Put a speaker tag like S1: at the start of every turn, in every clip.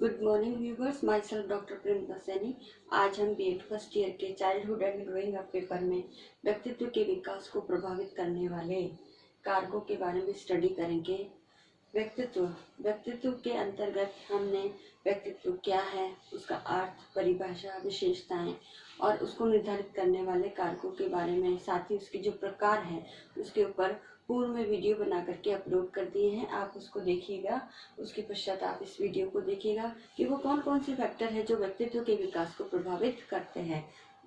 S1: Good morning viewers, my self doctor Premta Saini. आज हम BEd first year के childhood and growing up paper में व्यक्तित्व के विकास को प्रभावित करने वाले कारकों के बारे में स्टडी करेंगे। व्यक्तित्व व्यक्तित्व के अंतर्गत हमने व्यक्तित्व क्या है, उसका अर्थ, परिभाषा, विशेषताएं और उसको निर्धारित करने वाले कारकों के बारे में, साथ ही उसके जो प्रकार हैं उसके ऊपर पूर्व में वीडियो बना करके अपलोड कर दिए हैं। आप उसको देखिएगा। उसके पश्चात आप इस वीडियो को देखिएगा कि वो कौन कौन से फैक्टर है जो व्यक्तित्व के विकास को प्रभावित करते हैं।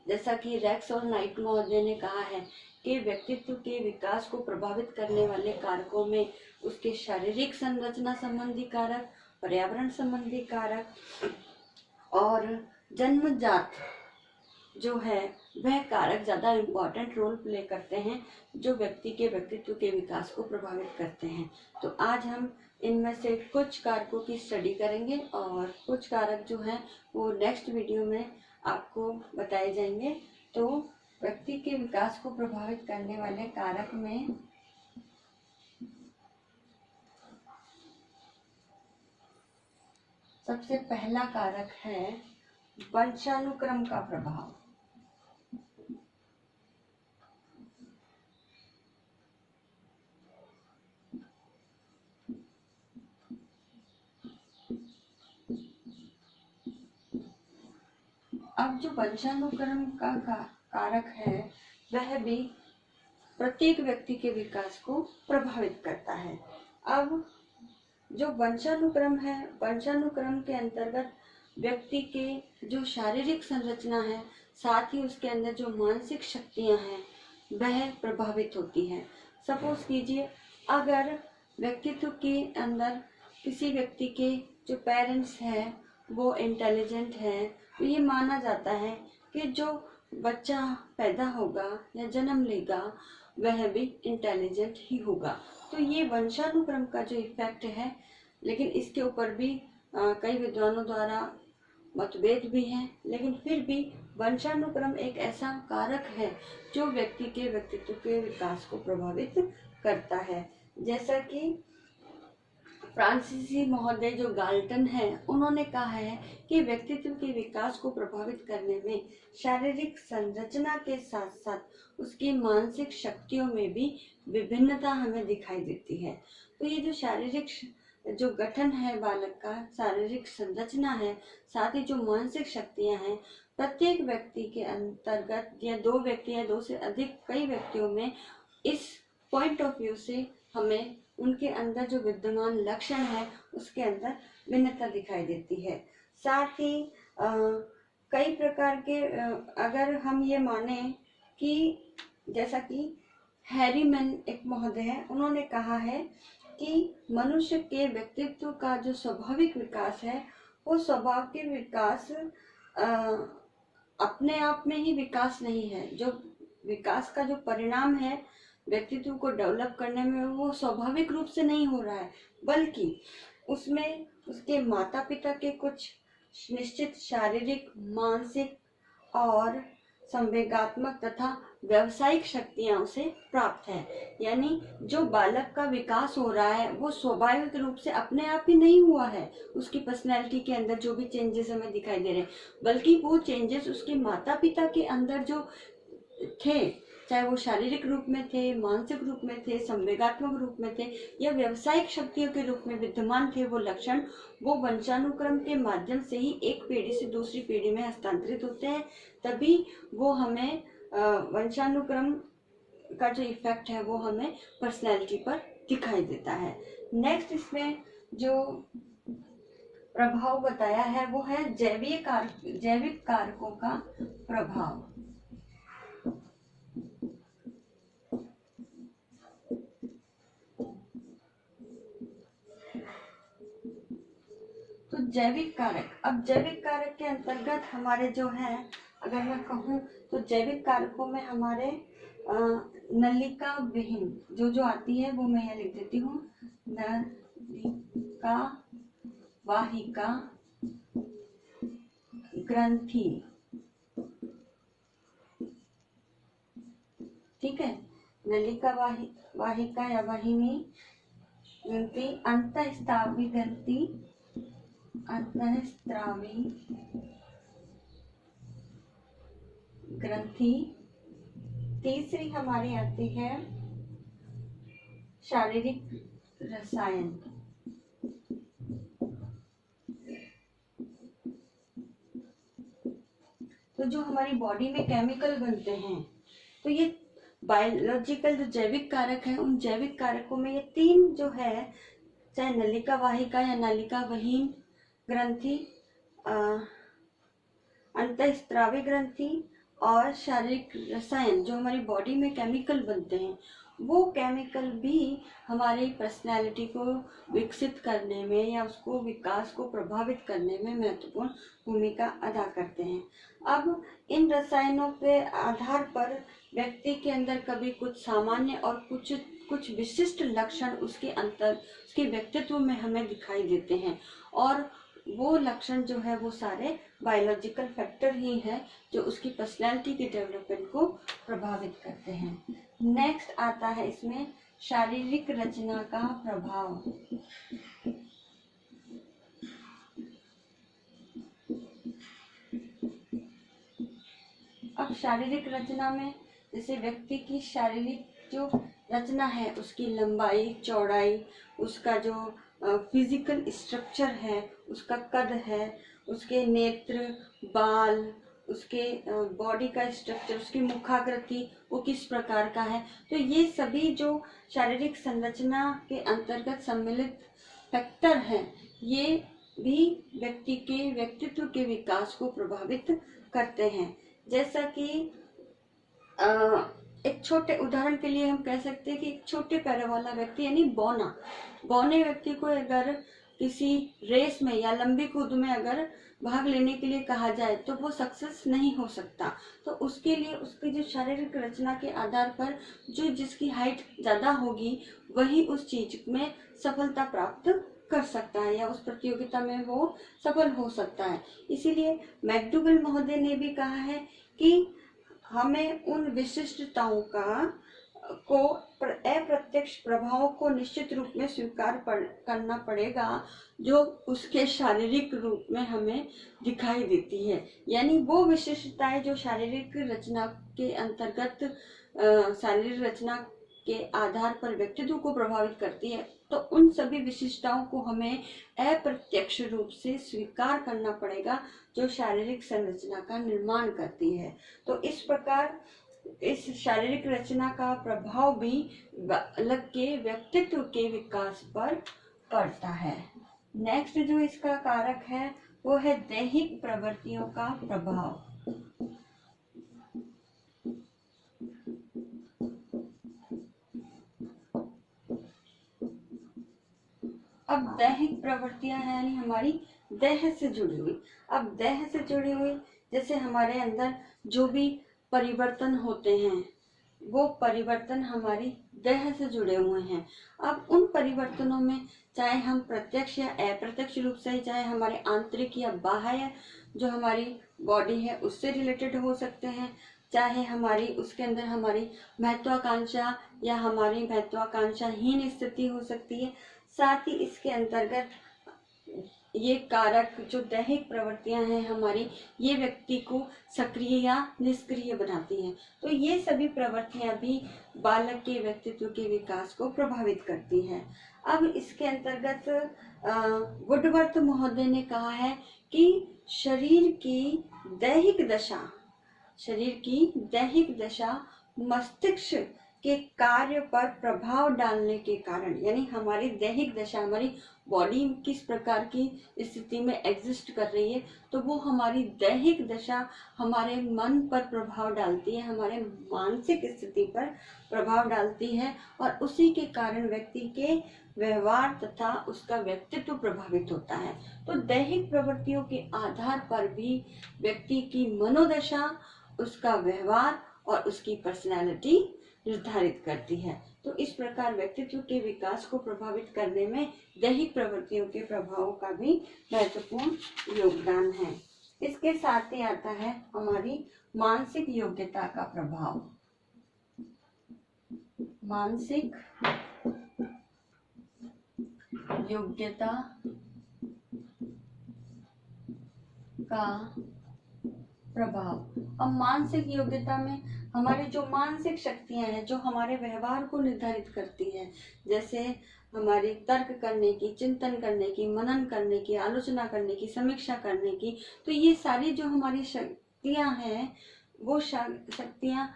S1: जैसा कि रेक्स और नाइट महोदय ने कहा है कि व्यक्तित्व के विकास को प्रभावित करने वाले कारकों में उसके शारीरिक संरचना संबंधी कारक, पर्यावरण संबंधी कारक और जन्मजात जो है वह कारक ज़्यादा इम्पॉर्टेंट रोल प्ले करते हैं जो व्यक्ति के व्यक्तित्व के विकास को प्रभावित करते हैं। तो आज हम इनमें से कुछ कारकों की स्टडी करेंगे और कुछ कारक जो हैं वो नेक्स्ट वीडियो में आपको बताए जाएंगे। तो व्यक्ति के विकास को प्रभावित करने वाले कारक में सबसे पहला कारक है वंशानुक्रम का प्रभाव। अब जो वंशानुक्रम का कारक है वह भी प्रत्येक व्यक्ति के विकास को प्रभावित करता है। अब जो वंशानुक्रम है, वंशानुक्रम के अंतर्गत व्यक्ति के जो शारीरिक संरचना है, साथ ही उसके अंदर जो मानसिक शक्तियां हैं वह प्रभावित होती हैं। सपोज कीजिए, अगर व्यक्तित्व के अंदर किसी व्यक्ति के जो पेरेंट्स हैं वो इंटेलिजेंट है, तो ये माना जाता है कि जो बच्चा पैदा होगा या जन्म लेगा वह भी इंटेलिजेंट ही होगा। तो ये वंशानुक्रम का जो इफेक्ट है, लेकिन इसके ऊपर भी कई विद्वानों द्वारा मतभेद भी हैं, लेकिन फिर भी वंशानुक्रम एक ऐसा कारक है जो व्यक्ति के व्यक्तित्व के विकास को प्रभावित करता है। जैसा कि फ्रांसीसी महोदय जो गाल्टन है उन्होंने कहा है कि व्यक्तित्व के विकास को प्रभावित करने में शारीरिक संरचना के साथ साथ उसकी मानसिक शक्तियों में भी विभिन्नता हमें दिखाई देती है। तो ये जो शारीरिक जो गठन है बालक का, शारीरिक संरचना है, साथ ही जो मानसिक शक्तियां हैं, प्रत्येक व्यक्ति के अंतर्गत या दो व्यक्ति या दो से अधिक कई व्यक्तियों में इस पॉइंट ऑफ व्यू से हमें उनके अंदर जो विद्यमान लक्षण है उसके अंदर भिन्नता दिखाई देती है। साथ ही कई प्रकार के अगर हम ये माने कि जैसा कि हैरीमैन एक महोदय है, उन्होंने कहा है कि मनुष्य के व्यक्तित्व का जो स्वाभाविक विकास है वो स्वभाव के विकास अपने आप में ही विकास नहीं है। जो विकास का जो परिणाम है व्यक्तित्व को डेवलप करने में वो स्वाभाविक रूप से नहीं हो रहा है, बल्कि उसमें उसके माता पिता के कुछ निश्चित शारीरिक, मानसिक और संवेगात्मक तथा व्यावसायिक शक्तियां उसे प्राप्त है। यानी जो बालक का विकास हो रहा है वो स्वाभाविक रूप से अपने आप ही नहीं हुआ है। उसकी पर्सनैलिटी के अंदर जो भी चेंजेस हमें दिखाई दे रहे हैं, बल्कि वो चेंजेस उसके माता पिता के अंदर जो थे, चाहे वो शारीरिक रूप में थे, मानसिक रूप में थे, संवेगात्मक रूप में थे या व्यावसायिक शक्तियों के रूप में विद्यमान थे, वो लक्षण वो वंशानुक्रम के माध्यम से ही एक पीढ़ी से दूसरी पीढ़ी में हस्तांतरित होते हैं। तभी वो हमें वंशानुक्रम का जो इफेक्ट है वो हमें पर्सनैलिटी पर दिखाई देता है। नेक्स्ट इसमें जो प्रभाव बताया है वो है जैविक कारकों का प्रभाव। तो जैविक कारक, अब जैविक कारक के अंतर्गत हमारे जो है, अगर मैं कहूँ तो जैविक कारकों में हमारे नलिका विहीन जो आती है वो मैं यहाँ लिख देती हूँ। नलिका वाहिका ग्रंथि, ठीक है, नलिका वाहिका या वाहिनी ग्रंथि, अंतःस्रावी ग्रंथि अंतःस्रावी ग्रंथि। तीसरी हमारी आती है शारीरिक रसायन। तो जो हमारी बॉडी में केमिकल बनते हैं, तो ये बायोलॉजिकल जो जैविक कारक है, उन जैविक कारकों में ये तीन जो है, चाहे नलिका वाहिका या नलिका वहीन ग्रंथि, अंतःस्रावी ग्रंथि और शारीरिक रसायन, जो हमारी बॉडी में केमिकल बनते हैं, वो केमिकल भी हमारी पर्सनैलिटी को विकसित करने में या उसको विकास को प्रभावित करने में महत्वपूर्ण भूमिका अदा करते हैं। अब इन रसायनों के आधार पर व्यक्ति के अंदर कभी कुछ सामान्य और कुछ विशिष्ट लक्षण उसके व्यक्तित्व में हमें दिखाई देते हैं, और वो लक्षण जो है वो सारे बायोलॉजिकल फैक्टर ही हैं जो उसकी पर्सनैलिटी के डेवलपमेंट को प्रभावित करते हैं। नेक्स्ट आता है इसमें शारीरिक रचना का प्रभाव। अब शारीरिक रचना में जैसे व्यक्ति की शारीरिक जो रचना है, उसकी लंबाई चौड़ाई, उसका जो फिजिकल स्ट्रक्चर है, उसका कद है, उसके नेत्र, बाल, उसके बॉडी का स्ट्रक्चर, उसकी मुखाकृति वो किस प्रकार का है, तो ये सभी जो शारीरिक संरचना के अंतर्गत सम्मिलित फैक्टर हैं, ये भी व्यक्ति के व्यक्तित्व के विकास को प्रभावित करते हैं। जैसा कि एक छोटे उदाहरण के लिए हम कह सकते हैं कि एक छोटे पैरों वाला व्यक्ति यानी बौने व्यक्ति को अगर किसी रेस में या लंबी कूद में अगर भाग लेने के लिए कहा जाए तो वो सक्सेस नहीं हो सकता। तो उसके लिए उसकी जो शारीरिक रचना के आधार पर जो जिसकी हाइट ज़्यादा होगी वही उस चीज में सफलता प्राप्त कर सकता है या उस प्रतियोगिता में वो सफल हो सकता है। इसीलिए मैकडूगल महोदय ने भी कहा है कि हमें उन विशिष्टताओं को अप्रत्यक्ष प्रभावों को निश्चित रूप में स्वीकार करना पड़ेगा जो उसके शारीरिक रूप में हमें दिखाई देती है। यानी वो विशिष्टताएं जो शारीरिक रचना के अंतर्गत शारीरिक रचना के आधार पर व्यक्तित्व को प्रभावित करती है, तो उन सभी विशिष्टताओं को हमें अप्रत्यक्ष रूप से स्वीकार करना पड़ेगा जो शारीरिक संरचना का निर्माण करती है। तो इस प्रकार इस शारीरिक रचना का प्रभाव भी बालक के व्यक्तित्व के विकास पर पड़ता है। नेक्स्ट जो इसका कारक है वो है दैहिक प्रवृत्तियों का प्रभाव। अब दैहिक प्रवृत्तियां हैं यानी हमारी देह से जुड़ी हुई। अब देह से जुड़ी हुई जैसे हमारे अंदर जो भी परिवर्तन होते हैं वो परिवर्तन हमारी देह से जुड़े हुए हैं। अब उन परिवर्तनों में चाहे हम प्रत्यक्ष या अप्रत्यक्ष रूप से, चाहे हमारे आंतरिक या बाह्य जो हमारी बॉडी है उससे रिलेटेड हो सकते हैं, चाहे हमारी उसके अंदर हमारी महत्वाकांक्षा या हमारी महत्वाकांक्षाहीन स्थिति हो सकती है। साथ ही इसके अंतर्गत ये कारक जो दैहिक प्रवृत्तियां हैं हमारी, ये व्यक्ति को सक्रिय या निष्क्रिय बनाती हैं। तो ये सभी प्रवृत्तियां भी बालक के व्यक्तित्व के विकास को प्रभावित करती हैं। अब इसके अंतर्गत वुडवर्थ महोदय ने कहा है कि शरीर की दैहिक दशा मस्तिष्क के कार्य पर प्रभाव डालने के कारण, यानी हमारी दैहिक दशा, हमारी बॉडी किस प्रकार की स्थिति में एग्जिस्ट कर रही है, तो वो हमारी दैहिक दशा हमारे मन पर प्रभाव डालती है, हमारे मानसिक स्थिति पर प्रभाव डालती है, और उसी के कारण व्यक्ति के व्यवहार तथा उसका व्यक्तित्व प्रभावित होता है। तो दैहिक प्रवृत्तियों के आधार पर भी व्यक्ति की मनोदशा, उसका व्यवहार और उसकी पर्सनैलिटी निर्धारित करती है। तो इस प्रकार व्यक्तित्व के विकास को प्रभावित करने में दैहिक प्रवृत्तियों के प्रभावों का भी महत्वपूर्ण योगदान है। इसके साथ ही आता है हमारी मानसिक योग्यता का प्रभाव। मानसिक योग्यता का प्रभाव। अब मानसिक योग्यता में हमारी जो मानसिक शक्तियां हैं, जो हमारे व्यवहार को निर्धारित करती हैं, जैसे हमारी तर्क करने की, चिंतन करने की, मनन करने की, आलोचना करने की, समीक्षा करने की, तो ये सारी जो हमारी शक्तियां हैं वो शक्तियां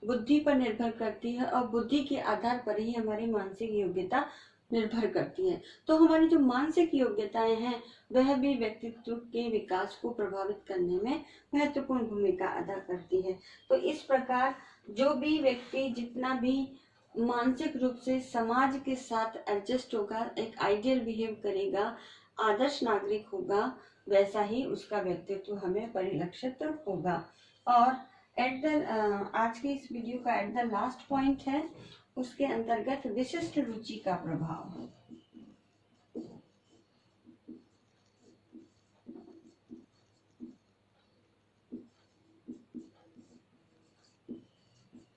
S1: बुद्धि पर निर्भर करती है और बुद्धि के आधार पर ही हमारी मानसिक योग्यता निर्भर करती है। तो हमारी जो मानसिक योग्यताएं हैं वह भी व्यक्तित्व के विकास को प्रभावित करने में महत्वपूर्ण भूमिका अदा करती है। तो इस प्रकार जो भी व्यक्ति जितना भी मानसिक रूप से समाज के साथ एडजस्ट होगा, एक आइडियल बिहेव करेगा, आदर्श नागरिक होगा, वैसा ही उसका व्यक्तित्व हमें परिलक्षित होगा। और आज के इस वीडियो का एट द लास्ट पॉइंट है, उसके अंतर्गत विशिष्ट रुचि का प्रभाव।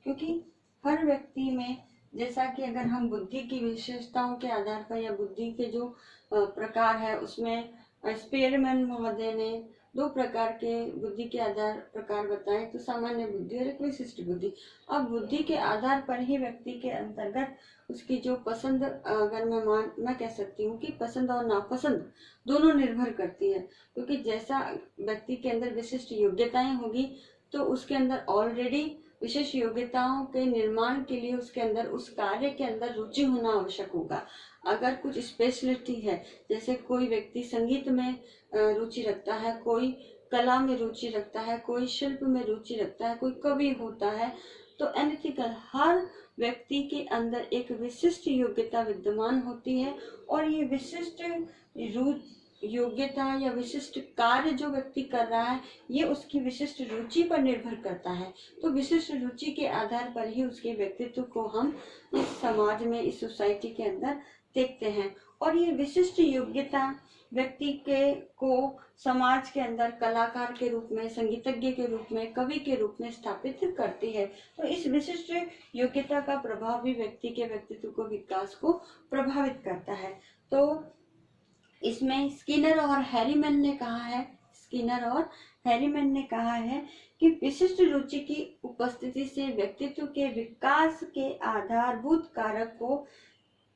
S1: क्योंकि हर व्यक्ति में, जैसा कि अगर हम बुद्धि की विशेषताओं के आधार पर या बुद्धि के जो प्रकार है उसमें स्पेयरमैन महोदय ने 2 प्रकार के बुद्धि के आधार प्रकार बताए, तो सामान्य बुद्धि और एक विशिष्ट बुद्धि। अब बुद्धि के आधार पर ही व्यक्ति के अंतर्गत उसकी जो पसंद, अगर मैं कह सकती हूँ कि पसंद और नापसंद दोनों निर्भर करती है। क्योंकि जैसा व्यक्ति के अंदर विशिष्ट योग्यताएं होगी तो उसके अंदर ऑलरेडी विशेष योग्यताओं के निर्माण के लिए उसके अंदर उस कार्य के अंदर रुचि होना आवश्यक होगा। अगर कुछ स्पेशलिटी है, जैसे कोई व्यक्ति संगीत में रुचि रखता है, कोई कला में रुचि रखता है, कोई शिल्प में रुचि रखता है, कोई कवि होता है, तो एनिथिकल हर व्यक्ति के अंदर एक विशिष्ट योग्यता विद्यमान होती है और ये विशिष्ट योग्यता या विशिष्ट कार्य जो व्यक्ति कर रहा है ये उसकी विशिष्ट रुचि पर निर्भर करता है। तो विशिष्ट रुचि के आधार पर ही उसके व्यक्तित्व को हम इस समाज में, इस सोसाइटी के अंदर देखते हैं। और ये विशिष्ट योग्यता व्यक्ति को समाज के अंदर कलाकार के रूप में, संगीतज्ञ के रूप में, कवि के रूप में स्थापित करती है। तो इस विशिष्ट योग्यता का प्रभाव भी व्यक्ति के व्यक्तित्व को, विकास को प्रभावित करता है। तो इसमें स्किनर और हैरीमैन ने कहा है कि विशिष्ट रुचि की उपस्थिति से व्यक्तित्व के विकास के आधारभूत कारक को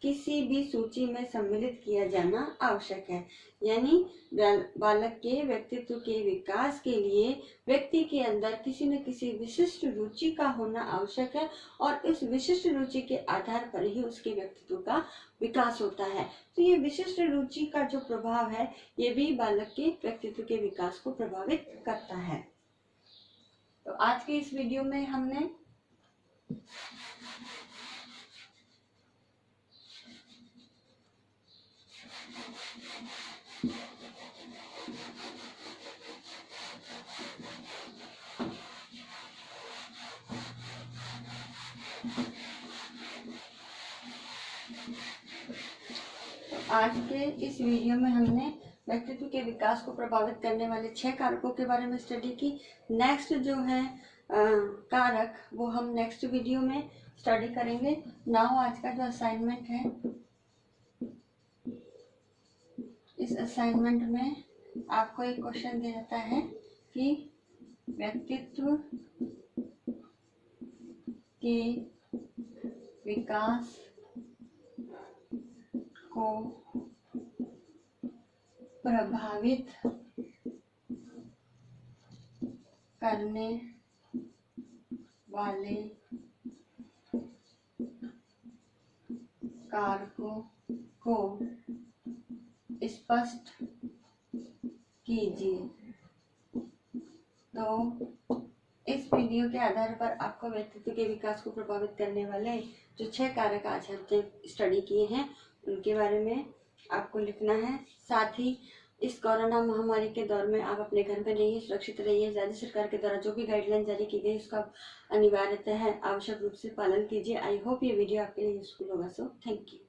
S1: किसी भी सूची में सम्मिलित किया जाना आवश्यक है। यानी बालक के व्यक्तित्व के विकास के लिए व्यक्ति के अंदर किसी न किसी विशिष्ट रुचि का होना आवश्यक है और इस विशिष्ट रुचि के आधार पर ही उसके व्यक्तित्व का विकास होता है। तो ये विशिष्ट रुचि का जो प्रभाव है ये भी बालक के व्यक्तित्व के विकास को प्रभावित करता है। तो आज के इस वीडियो में हमने हमने व्यक्तित्व के विकास को प्रभावित करने वाले 6 कारकों के बारे में स्टडी की। नेक्स्ट जो है कारक वो हम नेक्स्ट वीडियो में स्टडी करेंगे। नाउ आज का जो असाइनमेंट है, इस असाइनमेंट में आपको एक क्वेश्चन दिया जाता है कि व्यक्तित्व के विकास को प्रभावित करने वाले कारकों को स्पष्ट कीजिए। तो इस वीडियो के आधार पर आपको व्यक्तित्व के विकास को प्रभावित करने वाले जो 6 कारक आज हमने स्टडी किए हैं उनके बारे में आपको लिखना है। साथ ही इस कोरोना महामारी के दौर में आप अपने घर में रहिए, सुरक्षित रहिए। राज्य सरकार के द्वारा जो भी गाइडलाइन जारी की गई उसका अनिवार्यतः आवश्यक रूप से पालन कीजिए। आई होप ये वीडियो आपके लिए यूजफुल होगा। So thank you.